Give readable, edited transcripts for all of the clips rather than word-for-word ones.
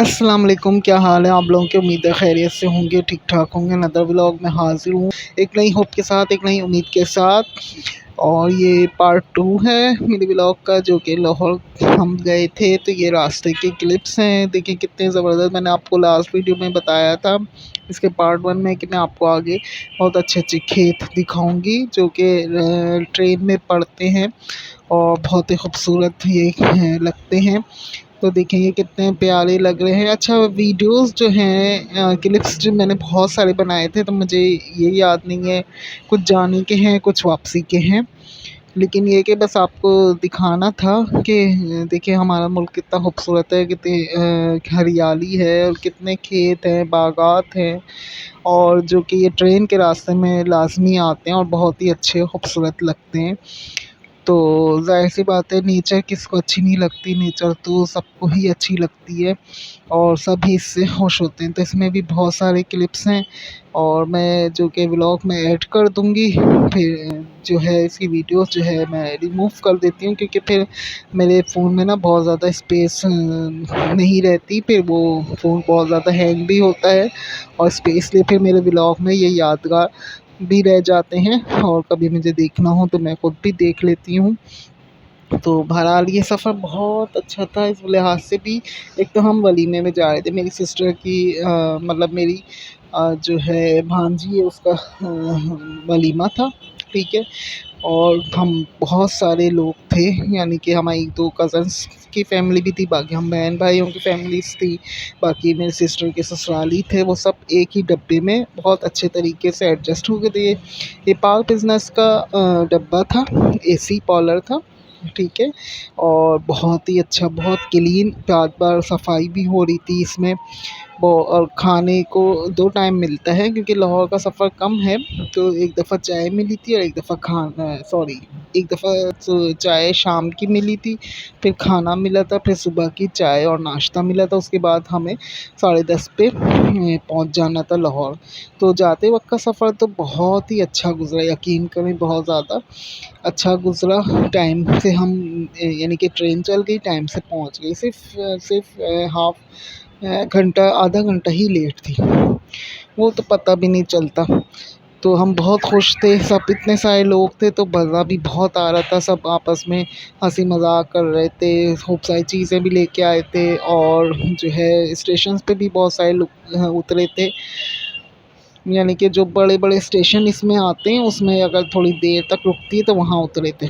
अस्सलाम वालेकुम, क्या हाल है आप लोगों की। उम्मीद है खैरियत से होंगे, ठीक ठाक होंगे। नदर व्लॉग में हाजिर हूँ एक नई होप के साथ, एक नई उम्मीद के साथ। और ये पार्ट 2 है मेरे व्लॉग का, जो कि लाहौर हम गए थे। तो ये रास्ते के क्लिप्स हैं, देखिए कितने ज़बरदस्त। मैंने आपको लास्ट वीडियो में बताया था इसके पार्ट 1 में कि मैं आपको आगे बहुत अच्छे अच्छे खेत दिखाऊंगी जो कि ट्रेन में पड़ते हैं और बहुत ही खूबसूरत ये लगते हैं। तो देखेंगे कितने प्यारे लग रहे हैं। अच्छा, वीडियोस जो हैं क्लिप्स जो मैंने बहुत सारे बनाए थे, तो मुझे ये याद नहीं है, कुछ जाने के हैं कुछ वापसी के हैं। लेकिन ये कि बस आपको दिखाना था कि देखिए हमारा मुल्क कितना खूबसूरत है, कितनी हरियाली है और कितने खेत हैं, बागात हैं। और जो कि ये ट्रेन के रास्ते में लाजमी आते हैं और बहुत ही अच्छे खूबसूरत लगते हैं। तो ज़ाहिर-सी बात है, नेचर किसको अच्छी नहीं लगती। नेचर तो सबको ही अच्छी लगती है और सभी इससे खुश होते हैं। तो इसमें भी बहुत सारे क्लिप्स हैं और मैं जो कि व्लॉग में ऐड कर दूँगी। फिर जो है इसकी वीडियोस जो है मैं रिमूव कर देती हूँ, क्योंकि फिर मेरे फ़ोन में ना बहुत ज़्यादा स्पेस नहीं रहती। फिर वो फ़ोन बहुत ज़्यादा हैंग भी होता है और स्पेस लिए फिर मेरे व्लॉग में ये यादगार भी रह जाते हैं और कभी मुझे देखना हो तो मैं खुद भी देख लेती हूँ। तो बहरहाल ये सफ़र बहुत अच्छा था इस लिहाज से भी। एक तो हम वलीमे में जा रहे थे, मेरी सिस्टर की मतलब मेरी जो है भांजी है उसका वलीमा था, ठीक है। और हम बहुत सारे लोग थे, यानी कि हमारी 2 कज़न्स की फ़ैमिली भी थी, बाकी हम बहन भाइयों की फ़ैमिलीज़ थी, बाकी मेरे सिस्टर के ससुराली थे। वो सब एक ही डब्बे में बहुत अच्छे तरीके से एडजस्ट हो गए थे। ये पाक बिज़नेस का डब्बा था, एसी कॉलर था, ठीक है। और बहुत ही अच्छा, बहुत क्लीन, बार-बार सफाई भी हो रही थी इसमें। वो और खाने को 2 टाइम मिलता है, क्योंकि लाहौर का सफ़र कम है। तो एक दफ़ा चाय मिली थी और एक दफ़ा खाना, सॉरी, एक दफ़ा तो चाय शाम की मिली थी, फिर खाना मिला था, फिर सुबह की चाय और नाश्ता मिला था। उसके बाद हमें 10:30 पे पहुंच जाना था लाहौर। तो जाते वक़्त का सफ़र तो बहुत ही अच्छा गुज़रा, यकीन करें बहुत ज़्यादा अच्छा गुज़रा। टाइम से हम यानी कि ट्रेन चल गई, टाइम से पहुंच गई। सिर्फ़ घंटा, आधा घंटा ही लेट थी, वो तो पता भी नहीं चलता। तो हम बहुत खुश थे, सब इतने सारे लोग थे तो मज़ा भी बहुत आ रहा था। सब आपस में हँसी मज़ाक कर रहे थे, खूब सारी चीज़ें भी लेके आए थे। और जो है स्टेशंस पे भी बहुत सारे लोग उतरे थे, यानी कि जो बड़े-बड़े स्टेशन इसमें आते हैं उसमें अगर थोड़ी देर तक रुकती है तो वहाँ उतरे थे।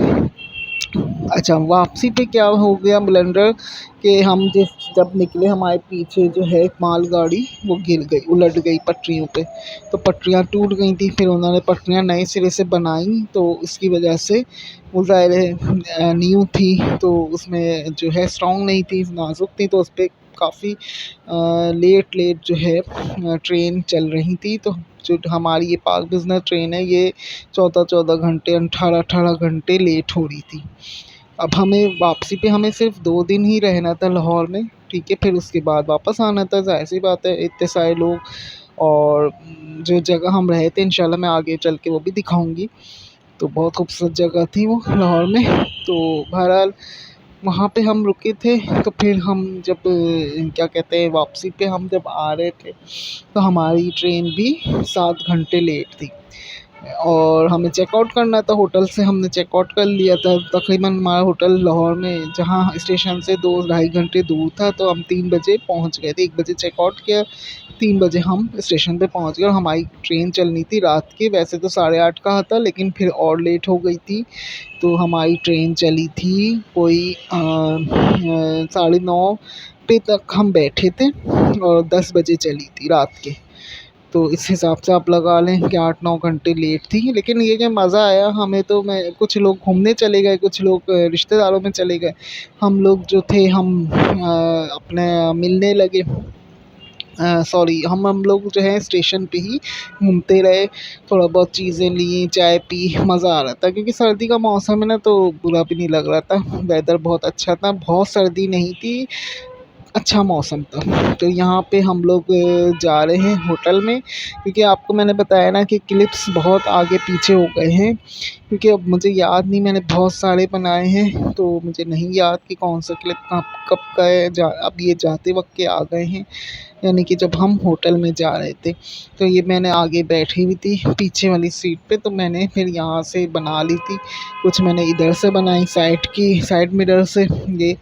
अच्छा, वापसी पे क्या हो गया ब्लंडर कि हम जब निकले, हमारे पीछे जो है एक मालगाड़ी वो गिर गई, उलट गई पटरियों पे। तो पटरियाँ टूट गई थी, फिर उन्होंने पटरियाँ नए सिरे से बनाई, तो उसकी वजह से वो ज़ाहिर है न्यू थी, तो उसमें जो है स्ट्रॉन्ग नहीं थी, नाज़ुक थी। तो उसपे काफ़ी लेट लेट जो है ट्रेन चल रही थी। तो जो हमारी ये पाक बिज़नेस ट्रेन है, ये 14-14 घंटे, 18-18 घंटे लेट हो रही थी। अब हमें वापसी पे हमें सिर्फ़ 2 दिन ही रहना था लाहौर में, ठीक है। फिर उसके बाद वापस आना था। ज़ाहिर-सी बात है, इतने सारे लोग। और जो जगह हम रहे थे, इंशाल्लाह मैं आगे चल के वो भी दिखाऊँगी। तो बहुत खूबसूरत जगह थी वो लाहौर में। तो बहरहाल वहाँ पे हम रुके थे। तो फिर हम जब क्या कहते हैं, वापसी पे हम जब आ रहे थे, तो हमारी ट्रेन भी 7 घंटे लेट थी और हमें चेकआउट करना था। होटल से हमने चेकआउट कर लिया था। तकरीबन हमारा होटल लाहौर में, जहाँ स्टेशन से 2 ढाई घंटे दूर था, तो हम 3 बजे पहुँच गए थे। 1 बजे चेकआउट किया, 3 बजे हम स्टेशन पे पहुँच गए और हमारी ट्रेन चलनी थी रात की। वैसे तो 8:30 का था, लेकिन फिर और लेट हो गई थी। तो हमारी ट्रेन चली थी कोई 9:30 पे तक हम बैठे थे और 10 बजे चली थी रात के। तो इस हिसाब से आप लगा लें कि 8-9 घंटे लेट थी। लेकिन ये कि मज़ा आया हमें। तो मैं, कुछ लोग घूमने चले गए, कुछ लोग रिश्तेदारों में चले गए। हम लोग जो थे, हम अपने मिलने लगे। सॉरी, हम लोग जो है स्टेशन पे ही घूमते रहे, थोड़ा बहुत चीज़ें ली, चाय पी, मज़ा आ रहा था। क्योंकि सर्दी का मौसम है ना, तो बुरा भी नहीं लग रहा था। वेदर बहुत अच्छा था, बहुत सर्दी नहीं थी, अच्छा मौसम था। तो यहाँ पे हम लोग जा रहे हैं होटल में, क्योंकि आपको मैंने बताया ना कि क्लिप्स बहुत आगे पीछे हो गए हैं, क्योंकि अब मुझे याद नहीं, मैंने बहुत सारे बनाए हैं तो मुझे नहीं याद कि कौन सा क्लिप कब कब का है। अब ये जाते वक्त के आ गए हैं, यानी कि जब हम होटल में जा रहे थे। तो ये मैंने आगे बैठी हुई थी पीछे वाली सीट पे, तो मैंने फिर यहाँ से बना ली थी। कुछ मैंने इधर से बनाई साइड मिरर से। ये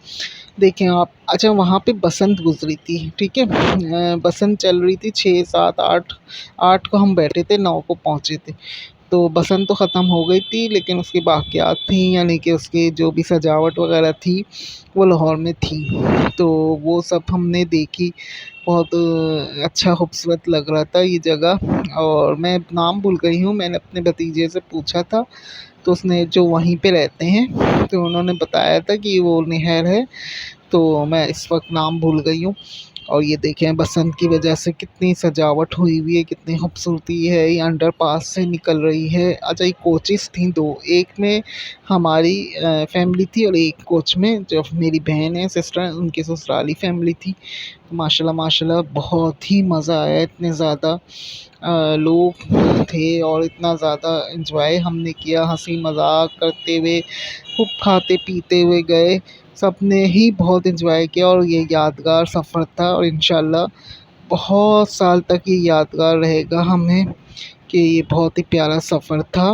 देखें आप। अच्छा, वहाँ पे बसंत गुजरी थी, ठीक है। बसंत चल रही थी, 6 7 8, 8 को हम बैठे थे, 9 को पहुँचे थे। तो बसंत तो ख़त्म हो गई थी, लेकिन उसकी बाकियात थी, यानी कि उसकी जो भी सजावट वगैरह थी वो लाहौर में थी। तो वो सब हमने देखी। बहुत अच्छा खूबसूरत लग रहा था ये जगह। और मैं नाम भूल गई हूँ, मैंने अपने भतीजे से पूछा था, तो उसने जो वहीं पे रहते हैं तो उन्होंने बताया था कि वो नहर है। तो मैं इस वक्त नाम भूल गई हूँ। और ये देखें, बसंत की वजह से कितनी सजावट हुई हुई है, कितनी खूबसूरती है। ये अंडरपास से निकल रही है। अच्छा, ये कोचेस थी दो, एक में हमारी फैमिली थी और एक कोच में जो मेरी बहन है, सिस्टर, उनकी ससुराली फैमिली थी। तो माशाल्लाह माशाल्लाह बहुत ही मज़ा आया। इतने ज़्यादा लोग थे और इतना ज़्यादा एंजॉय हमने किया, हंसी मजाक करते हुए, खूब खाते पीते हुए गए। सब ने ही बहुत एंजॉय किया और ये यादगार सफ़र था। और इंशाल्लाह बहुत साल तक ये यादगार रहेगा हमें, कि ये बहुत ही प्यारा सफ़र था।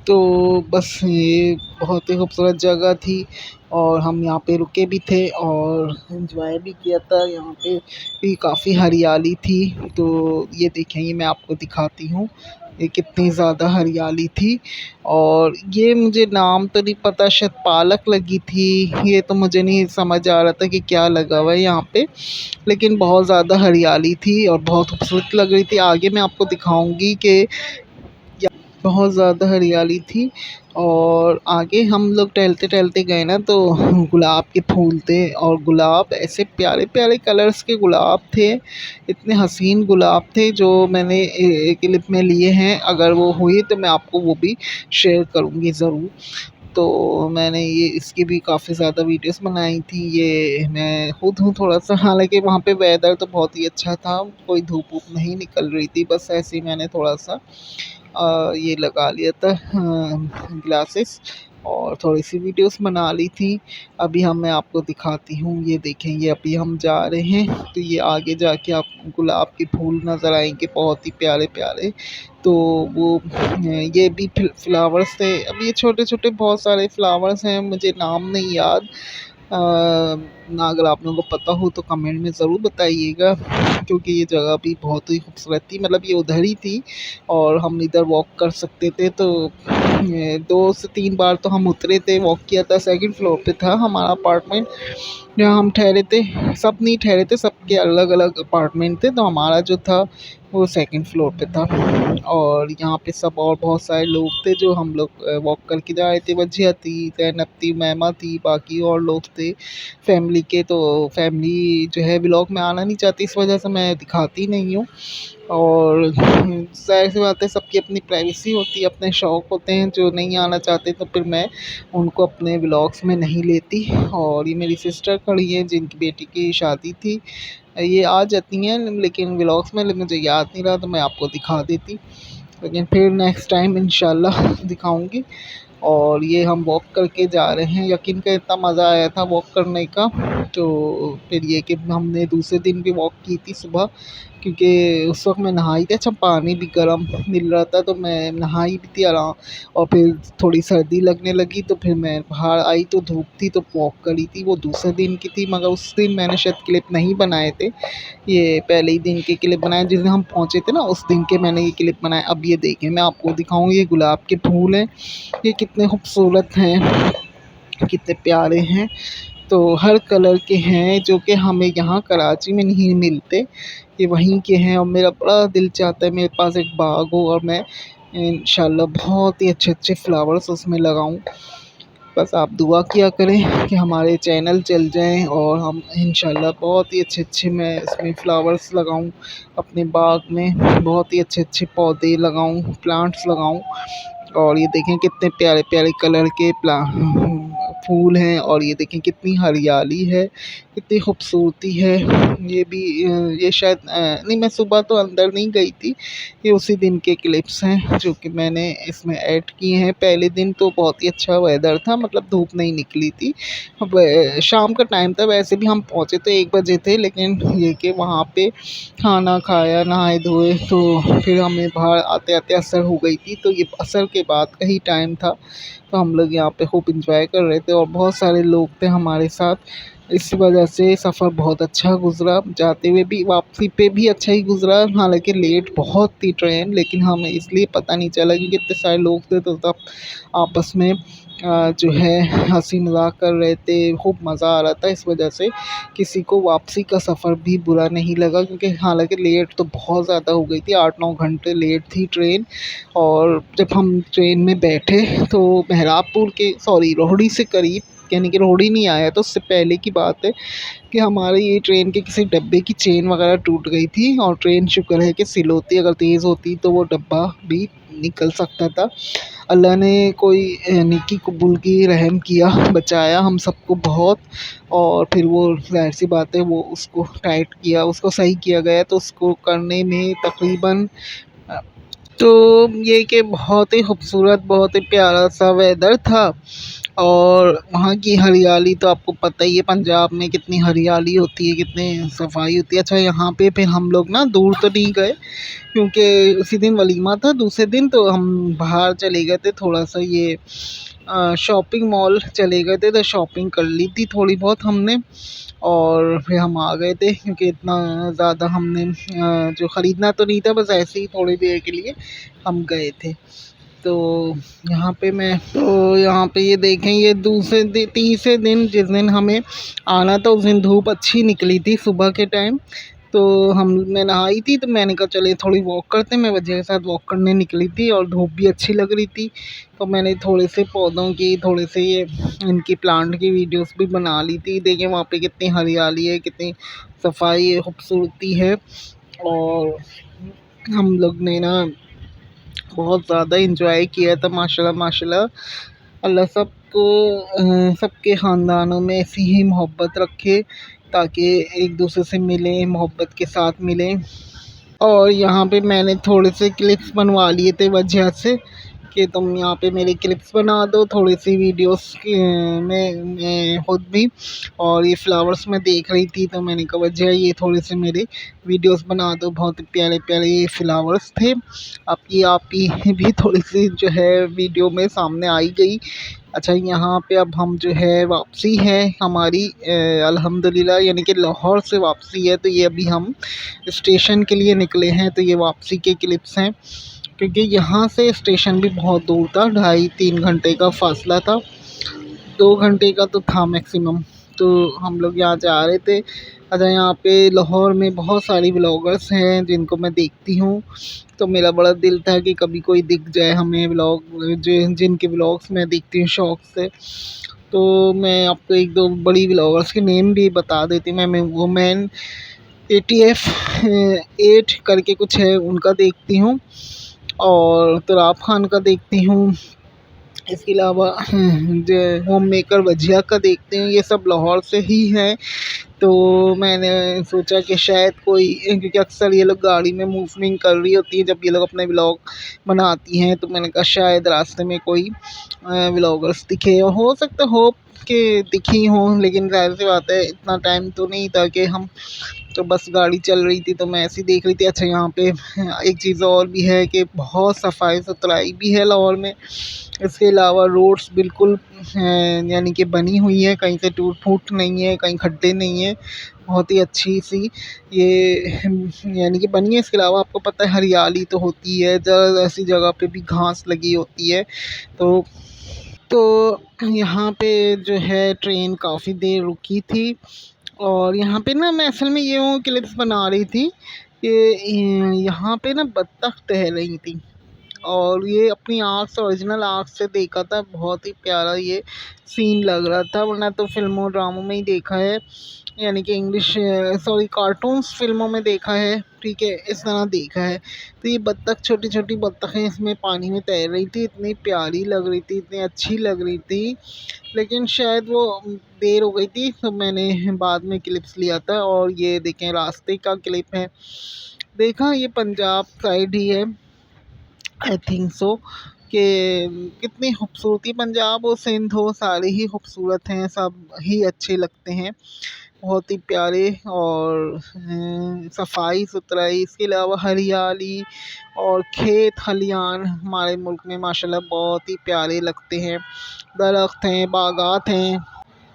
तो बस ये बहुत ही खूबसूरत जगह थी और हम यहाँ पे रुके भी थे और एंजॉय भी किया था। यहाँ पे भी काफ़ी हरियाली थी। तो ये देखें, ये मैं आपको दिखाती हूँ, ये कितनी ज़्यादा हरियाली थी। और ये मुझे नाम तो नहीं पता, शायद पालक लगी थी, ये तो मुझे नहीं समझ आ रहा था कि क्या लगा हुआ है यहाँ पे। लेकिन बहुत ज़्यादा हरियाली थी और बहुत खूबसूरत लग रही थी। आगे मैं आपको दिखाऊंगी कि बहुत ज़्यादा हरियाली थी। और आगे हम लोग टहलते टहलते गए ना, तो गुलाब के फूल थे और गुलाब ऐसे प्यारे प्यारे कलर्स के गुलाब थे। इतने हसीन गुलाब थे जो मैंने क्लिप में लिए हैं। अगर वो हुई तो मैं आपको वो भी शेयर करूँगी ज़रूर। तो मैंने ये इसकी भी काफ़ी ज़्यादा वीडियोस बनाई थी। ये मैं खुद हूँ थोड़ा सा, हालांकि वहाँ पे वेदर तो बहुत ही अच्छा था, कोई धूप वूप नहीं निकल रही थी, बस ऐसे ही मैंने थोड़ा सा ये लगा लिया था ग्लासेस, और थोड़ी सी वीडियोस बना ली थी। अभी मैं आपको दिखाती हूँ, ये देखें, ये अभी हम जा रहे हैं तो ये आगे जाके आप गुलाब के फूल नज़र आएंगे, बहुत ही प्यारे प्यारे। तो वो ये भी फ्लावर्स थे। अब ये छोटे छोटे बहुत सारे फ्लावर्स हैं, मुझे नाम नहीं याद। ना अगर आप लोगों को पता हो तो कमेंट में ज़रूर बताइएगा, क्योंकि ये जगह भी बहुत ही खूबसूरत थी। मतलब ये उधर ही थी और हम इधर वॉक कर सकते थे। तो 2 से 3 बार तो हम उतरे थे, वॉक किया था। सेकंड फ्लोर पे था हमारा अपार्टमेंट जहाँ हम ठहरे थे। सब नहीं ठहरे थे, सबके अलग अलग अपार्टमेंट थे, तो हमारा जो था वो सेकंड फ्लोर पे था। और यहाँ पे सब और बहुत सारे लोग थे जो हम लोग वॉक करके जा रहे थे। वजिया थी, जैनब थी, मैमा थी, बाकी और लोग थे फैमिली के। तो फैमिली जो है व्लॉग में आना नहीं चाहती, इस वजह से मैं दिखाती नहीं हूँ। और ज़ाहिर सी बात है, सबकी अपनी प्राइवेसी होती है, अपने शौक़ होते हैं। जो नहीं आना चाहते तो फिर मैं उनको अपने व्लॉग्स में नहीं लेती। और ये मेरी सिस्टर खड़ी है जिनकी बेटी की शादी थी, ये आ जाती हैं लेकिन व्लॉग्स में मुझे याद नहीं रहा तो मैं आपको दिखा देती, लेकिन फिर नेक्स्ट टाइम इंशाल्लाह दिखाऊंगी। और ये हम वॉक करके जा रहे हैं। यकीन का इतना मज़ा आया था वॉक करने का। तो फिर ये कि हमने दूसरे दिन भी वॉक की थी सुबह, क्योंकि उस वक्त मैं नहाई थी। अच्छा, पानी भी गर्म मिल रहा था तो मैं नहाई भी थी आराम। और फिर थोड़ी सर्दी लगने लगी तो फिर मैं बाहर आई तो धूप थी तो वॉक करी थी। वो दूसरे दिन की थी, मगर उस दिन मैंने शायद क्लिप नहीं बनाए थे, ये पहले ही दिन के क्लिप बनाए। जिस दिन हम पहुँचे थे ना उस दिन के मैंने ये क्लिप बनाए। अब ये देखें, मैं आपको दिखाऊँ, ये गुलाब के फूल हैं, ये कितने खूबसूरत हैं, कितने प्यारे हैं। तो हर कलर के हैं जो कि हमें यहाँ कराची में नहीं मिलते, ये वहीं के हैं। और मेरा बड़ा दिल चाहता है मेरे पास एक बाग हो और मैं इंशाल्लाह बहुत ही अच्छे अच्छे फ्लावर्स उसमें लगाऊं। बस आप दुआ किया करें कि हमारे चैनल चल जाएं और हम इंशाल्लाह बहुत ही अच्छे अच्छे मैं इसमें फ्लावर्स लगाऊं, अपने बाग में बहुत ही अच्छे अच्छे पौधे लगाऊं, प्लांट्स लगाऊं। और ये देखें कितने प्यारे प्यारे कलर के फूल हैं और ये देखें कितनी हरियाली है, कितनी खूबसूरती है। ये भी ये शायद नहीं, मैं सुबह तो अंदर नहीं गई थी, ये उसी दिन के क्लिप्स हैं जो कि मैंने इसमें ऐड किए हैं। पहले दिन तो बहुत ही अच्छा वेदर था, मतलब धूप नहीं निकली थी। शाम का टाइम था, वैसे भी हम पहुँचे तो 1 बजे थे, लेकिन ये कि वहाँ पे खाना खाया, नहाए धोए, तो फिर हमें बाहर आते आते असर हो गई थी। तो ये असर के बाद का ही टाइम था, तो हम लोग यहाँ पे खूब इंजॉय कर रहे थे और बहुत सारे लोग थे हमारे साथ। इस वजह से सफ़र बहुत अच्छा गुज़रा, जाते हुए भी वापसी पे भी अच्छा ही गुज़रा। हालांकि लेट बहुत थी ट्रेन, लेकिन हमें इसलिए पता नहीं चला क्योंकि इतने सारे लोग थे, तो सब आपस में जो है हंसी मजाक कर रहे थे, खूब मज़ा आ रहा था। इस वजह से किसी को वापसी का सफ़र भी बुरा नहीं लगा, क्योंकि हालांकि लेट तो बहुत ज़्यादा हो गई थी, 8-9 घंटे लेट थी ट्रेन। और जब हम ट्रेन में बैठे तो मेहराबपुर के, सॉरी, रोहड़ी से करीब, यानी कि रोहड़ी नहीं आया तो उससे पहले की बात है कि हमारे ये ट्रेन के किसी डब्बे की चेन वगैरह टूट गई थी। और ट्रेन शुक्र है कि स्लो होती, अगर तेज़ होती तो वो डब्बा भी निकल सकता था। अल्लाह ने कोई नेकी कबूल की, रहम किया, बचाया हम सबको बहुत। और फिर वो ज़ाहिर सी बात है, वो उसको टाइट किया, उसको सही किया गया, तो उसको करने में तकरीबन तो ये कि बहुत ही खूबसूरत, बहुत ही प्यारा सा वेदर था। और वहाँ की हरियाली तो आपको पता ही है, पंजाब में कितनी हरियाली होती है, कितनी सफाई होती है। अच्छा, यहाँ पे फिर हम लोग ना दूर तो नहीं गए, क्योंकि उसी दिन वलीमा था। दूसरे दिन तो हम बाहर चले गए थे, थोड़ा सा ये शॉपिंग मॉल चले गए थे, तो शॉपिंग कर ली थी थोड़ी बहुत हमने। और फिर हम आ गए थे, क्योंकि इतना ज़्यादा हमने जो ख़रीदना तो नहीं था, बस ऐसे ही थोड़ी देर के लिए हम गए थे। तो यहाँ पे ये देखें, ये तीसरे दिन जिस दिन हमें आना था, उस दिन धूप अच्छी निकली थी सुबह के टाइम। तो मैं नहाई थी, तो मैंने कहा चले थोड़ी वॉक करते हैं। मैं वजह के साथ वॉक करने निकली थी और धूप भी अच्छी लग रही थी, तो मैंने थोड़े से पौधों की, थोड़े से ये इनकी प्लांट की वीडियोस भी बना ली थी। देखिए वहाँ पे कितनी हरियाली है, कितनी सफाई है, खूबसूरती है। और हम लोग ने ना बहुत ज़्यादा इंजॉय किया था, माशाल्लाह माशाल्लाह। अल्लाह सबको सबके ख़ानदानों में ऐसी ही मोहब्बत रखे, ताकि एक दूसरे से मिलें, मोहब्बत के साथ मिलें। और यहाँ पे मैंने थोड़े से क्लिप्स बनवा लिए थे वजह से कि तुम यहाँ पे मेरे क्लिप्स बना दो, थोड़ी सी वीडियोस की मैं खुद भी। और ये फ्लावर्स मैं देख रही थी, तो मैंने कहा वजह ये थोड़े से मेरे वीडियोस बना दो। बहुत प्यारे प्यारे ये फ्लावर्स थे। आपकी भी थोड़ी सी जो है वीडियो में सामने आई गई। अच्छा, यहाँ पे अब हम जो है वापसी है हमारी, अल्हम्दुलिल्लाह, यानी कि लाहौर से वापसी है। तो ये अभी हम स्टेशन के लिए निकले हैं, तो ये वापसी के क्लिप्स हैं, क्योंकि यहाँ से स्टेशन भी बहुत दूर था, 2.5-3 घंटे का फासला था, 2 घंटे का तो था मैक्सिमम। तो हम लोग यहाँ जा रहे थे। अच्छा, यहाँ पे लाहौर में बहुत सारी व्लॉगर्स हैं जिनको मैं देखती हूँ, तो मेरा बड़ा दिल था कि कभी कोई दिख जाए हमें व्लॉग, जिनके व्लॉग्स मैं देखती हूँ शौक़ से। तो मैं आपको 1-2 बड़ी व्लॉगर्स के नेम भी बता देती हूँ। मैं वुमेन ATF 8 करके कुछ है, उनका देखती हूँ। और तुराब खान का देखती हूँ। इसके अलावा जो होम मेकर वजिया का देखते हैं, ये सब लाहौर से ही हैं। तो मैंने सोचा कि शायद कोई, क्योंकि अक्सर ये लोग गाड़ी में मूविंग कर रही होती है जब ये लोग अपने व्लॉग बनाती हैं, तो मैंने कहा शायद रास्ते में कोई व्लॉगर्स दिखे, हो सकता हो कि दिखी हों, लेकिन ज़ाहिर सी बात है इतना टाइम तो नहीं था कि हम, तो बस गाड़ी चल रही थी तो मैं ऐसे ही देख रही थी। अच्छा, यहाँ पे एक चीज़ और भी है कि बहुत सफाई सुथराई भी है लाहौर में। इसके अलावा रोड्स बिल्कुल यानी कि बनी हुई है, कहीं से टूट फूट नहीं है, कहीं खड्डे नहीं है, बहुत ही अच्छी सी ये यानी कि बनी है। इसके अलावा आपको पता है हरियाली तो होती है, ऐसी जगह पे भी घास लगी होती है। तो यहाँ पे जो है ट्रेन काफ़ी देर रुकी थी। और यहाँ पे ना मैं असल में ये वो क्लिप्स बना रही थी कि यहाँ पे ना बत्तख टहल रही थी, और ये अपनी आँख से, ओरिजिनल आँख से देखा था। बहुत ही प्यारा ये सीन लग रहा था, वरना तो फिल्मों ड्रामों में ही देखा है। यानी कि इंग्लिश सॉरी कार्टून्स फिल्मों में देखा है, ठीक है, इस तरह देखा है। तो ये बत्तख, छोटी छोटी बत्तखें इसमें पानी में तैर रही थी, इतनी प्यारी लग रही थी, इतनी अच्छी लग रही थी। लेकिन शायद वो देर हो गई थी तो मैंने बाद में क्लिप्स लिया था। और ये देखें रास्ते का क्लिप है, देखा ये पंजाब साइड ही है, आई थिंक सो। कि कितनी खूबसूरती, पंजाब हो सिंध हो सारे ही खूबसूरत हैं, सब ही अच्छे लगते हैं, बहुत ही प्यारे। और सफाई सुथराई, इसके अलावा हरियाली और खेत खलियान हमारे मुल्क में माशाल्लाह बहुत ही प्यारे लगते हैं। दरख्त हैं, बागात हैं,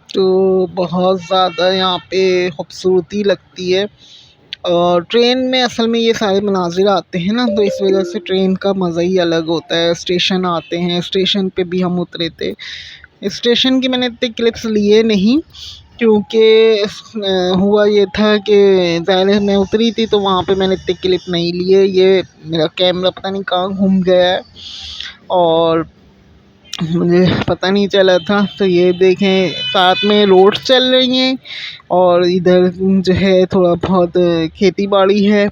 तो बहुत ज़्यादा यहाँ पे खूबसूरती लगती है। और ट्रेन में असल में ये सारे मनाजिर आते हैं ना, तो इस वजह से ट्रेन का मज़ा ही अलग होता है। स्टेशन आते हैं, स्टेशन पे भी हम उतरे थे। स्टेशन की मैंने इतने क्लिप्स लिए नहीं, क्योंकि हुआ ये था कि ज़ाहिर मैं उतरी थी तो वहाँ पे मैंने इतने क्लिप नहीं लिए। ये मेरा कैमरा पता नहीं कहाँ घूम गया है और मुझे पता नहीं चला था। तो ये देखें साथ में रोड्स चल रही हैं और इधर जो है थोड़ा बहुत खेती बाड़ी है,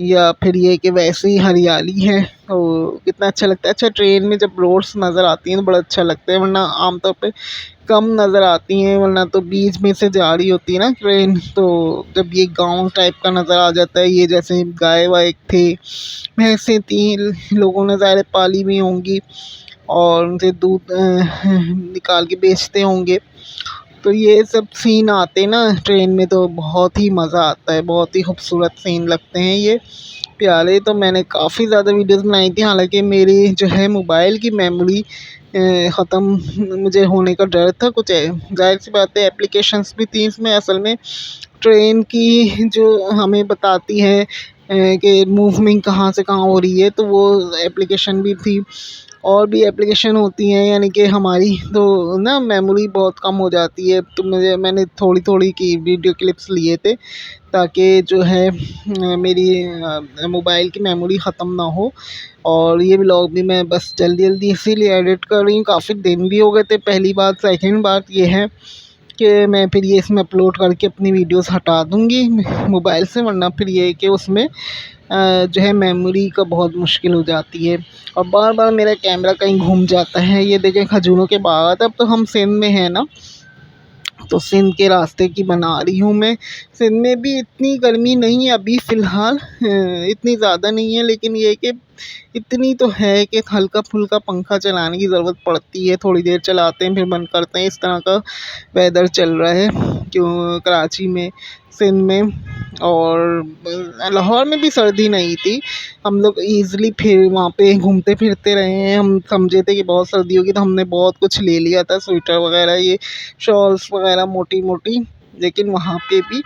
या फिर ये कि वैसे ही हरियाली है। तो कितना अच्छा लगता है। अच्छा, ट्रेन में जब रोड्स नज़र आती हैं तो बड़ा अच्छा लगता है, वरना आमतौर पे कम नज़र आती हैं, वरना तो बीच में से जा रही होती है ना ट्रेन। तो जब ये गांव टाइप का नज़र आ जाता है, ये जैसे गाय वाय थे, भैंसें थी, लोगों ने ज़ाहिर पाली भी होंगी और उनसे दूध निकाल के बेचते होंगे, तो ये सब सीन आते ना ट्रेन में तो बहुत ही मज़ा आता है, बहुत ही खूबसूरत सीन लगते हैं ये प्यारे। तो मैंने काफ़ी ज़्यादा वीडियोस बनाई थी, हालांकि मेरी जो है मोबाइल की मेमोरी ख़त्म मुझे होने का डर था कुछ, जाहिर सी बात है एप्लीकेशंस भी थी इसमें। असल में ट्रेन की जो हमें बताती है कि मूवमेंट कहाँ से कहाँ हो रही है, तो वो एप्लीकेशन भी थी। और भी एप्लीकेशन होती हैं, यानी कि हमारी तो ना मेमोरी बहुत कम हो जाती है। तो मैंने थोड़ी थोड़ी की वीडियो क्लिप्स लिए थे ताकि जो है मेरी मोबाइल की मेमोरी ख़त्म ना हो। और ये व्लॉग भी मैं बस जल्दी जल्दी इसीलिए एडिट कर रही हूँ, काफ़ी दिन भी हो गए थे। पहली बात, सेकंड बात ये है कि मैं फिर ये इसमें अपलोड करके अपनी वीडियोस हटा दूँगी मोबाइल से, वरना फिर ये है कि उसमें जो है मेमोरी का बहुत मुश्किल हो जाती है। और बार बार मेरा कैमरा कहीं घूम जाता है। ये देखें खजूरों के बाग, अब तो हम सिंध में हैं ना, तो सिंध के रास्ते की बना रही हूँ मैं। सिंध में भी इतनी गर्मी नहीं है अभी फ़िलहाल, इतनी ज़्यादा नहीं है, लेकिन ये है कि इतनी तो है कि हल्का फुल्का पंखा चलाने की ज़रूरत पड़ती है। थोड़ी देर चलाते हैं फिर बंद करते हैं, इस तरह का वेदर चल रहा है क्यों कराची में, सिंध में। और लाहौर में भी सर्दी नहीं थी, हम लोग ईज़िली फिर वहाँ पे घूमते फिरते रहे हैं। हम समझे थे कि बहुत सर्दी होगी तो हमने बहुत कुछ ले लिया था, स्वेटर वगैरह, ये शॉल्स वगैरह मोटी मोटी। लेकिन वहाँ पे भी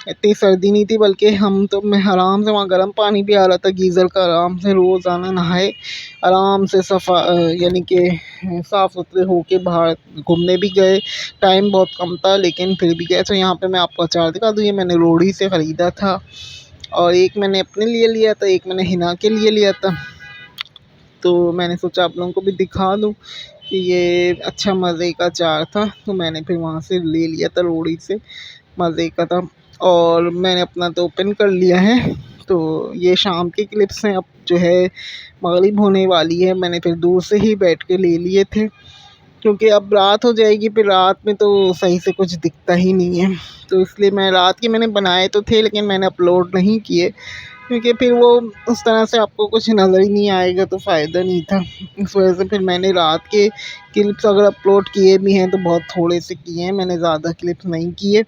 इतनी सर्दी नहीं थी, बल्कि हम तो मैं आराम से, वहाँ गर्म पानी भी आ रहा था गीज़र का, आराम से रोज़ाना नहाए, आराम से यानी कि साफ़ सुथरे होके बाहर घूमने भी गए। टाइम बहुत कम था लेकिन फिर भी गए। तो यहाँ पे मैं आपको अचार दिखा दूँ, ये मैंने रोड़ी से ख़रीदा था और एक मैंने अपने लिए लिया था, एक मैंने हिना के लिए लिया था। तो मैंने सोचा आप लोगों को भी दिखा दूँ कि ये अच्छा मज़े का अचार था, तो मैंने फिर वहाँ से ले लिया था, रोड़ी से, मज़े का था। और मैंने अपना तो ओपन कर लिया है। तो ये शाम की क्लिप्स हैं, अब जो है मगरिब होने वाली है, मैंने फिर दूर से ही बैठ के ले लिए थे, क्योंकि अब रात हो जाएगी, फिर रात में तो सही से कुछ दिखता ही नहीं है। तो इसलिए मैं रात के मैंने बनाए तो थे लेकिन मैंने अपलोड नहीं किए, क्योंकि फिर वो उस तरह से आपको कुछ नज़र ही नहीं आएगा तो फ़ायदा नहीं था। इस वजह से फिर मैंने रात के क्लिप्स अगर अपलोड किए भी हैं तो बहुत थोड़े से किए हैं, मैंने ज़्यादा क्लिप्स नहीं किए।